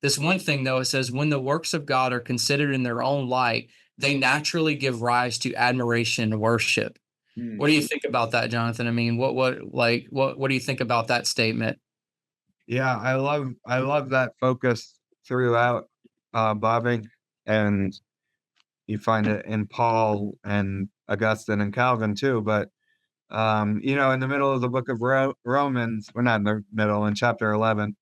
this one thing though, it says, when the works of God are considered in their own light, they naturally give rise to admiration and worship. What do you think about that, Jonathan? I mean, what do you think about that statement? Yeah, I love that focus throughout Bavinck, and you find it in Paul and Augustine and Calvin too. But in the middle of the book of Romans, we're not in the middle, in chapter 11,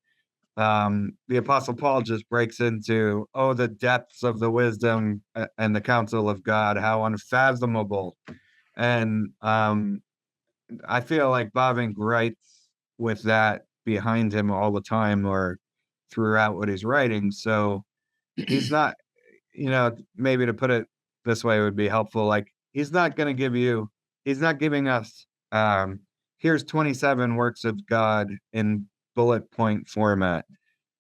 the Apostle Paul just breaks into, oh, the depths of the wisdom and the counsel of God, how unfathomable. And I feel like Bavinck writes with that behind him all the time, or throughout what he's writing. So he's not, maybe to put it this way would be helpful. Like, he's not giving us, here's 27 works of God in bullet point format.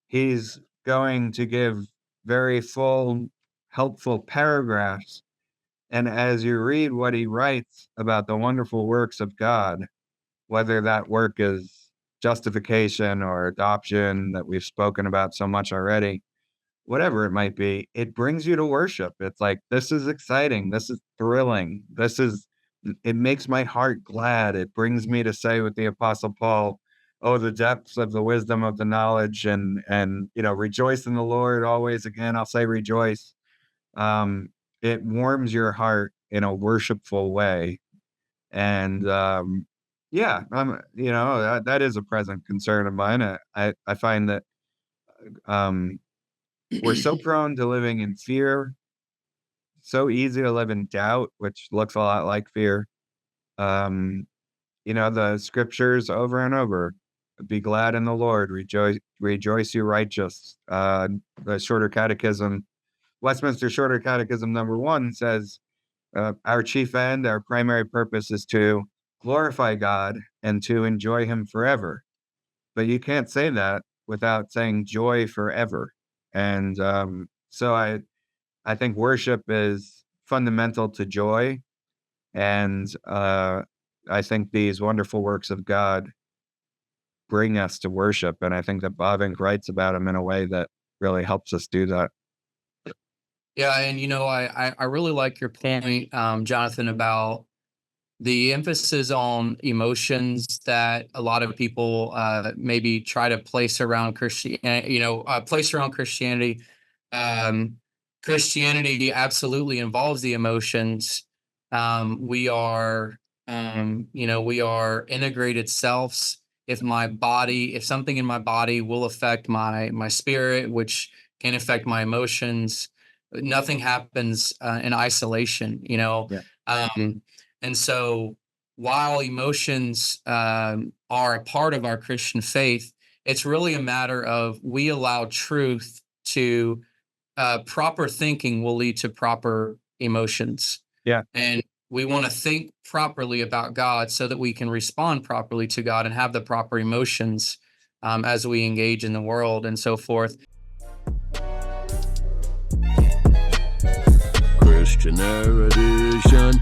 He's going to give very full, helpful paragraphs. And as you read what he writes about the wonderful works of God, whether that work is justification or adoption that we've spoken about so much already, whatever it might be, it brings you to worship. It's like, this is exciting. This is thrilling. It makes my heart glad. It brings me to say with the Apostle Paul, oh, the depths of the wisdom of the knowledge, and rejoice in the Lord always. Again, I'll say rejoice. It warms your heart in a worshipful way. And yeah, that is a present concern of mine. I find that we're so prone to living in fear, so easy to live in doubt, which looks a lot like fear. The scriptures over and over, be glad in the Lord, rejoice, you righteous. The Shorter Catechism, Westminster Shorter Catechism #1 says, our chief end, our primary purpose is to glorify God and to enjoy him forever. But you can't say that without saying joy forever. And so I think worship is fundamental to joy. And I think these wonderful works of God bring us to worship. And I think that Bavinck writes about them in a way that really helps us do that. Yeah, and I really like your point, Jonathan, about the emphasis on emotions that a lot of people maybe try to place around Christianity. Christianity absolutely involves the emotions. We are integrated selves. If something in my body will affect my spirit, which can affect my emotions, nothing happens in isolation. Yeah. And so while emotions are a part of our Christian faith, it's really a matter of, we allow truth to proper thinking will lead to proper emotions. Yeah. And we want to think properly about God so that we can respond properly to God and have the proper emotions as we engage in the world and so forth. Christian erudition.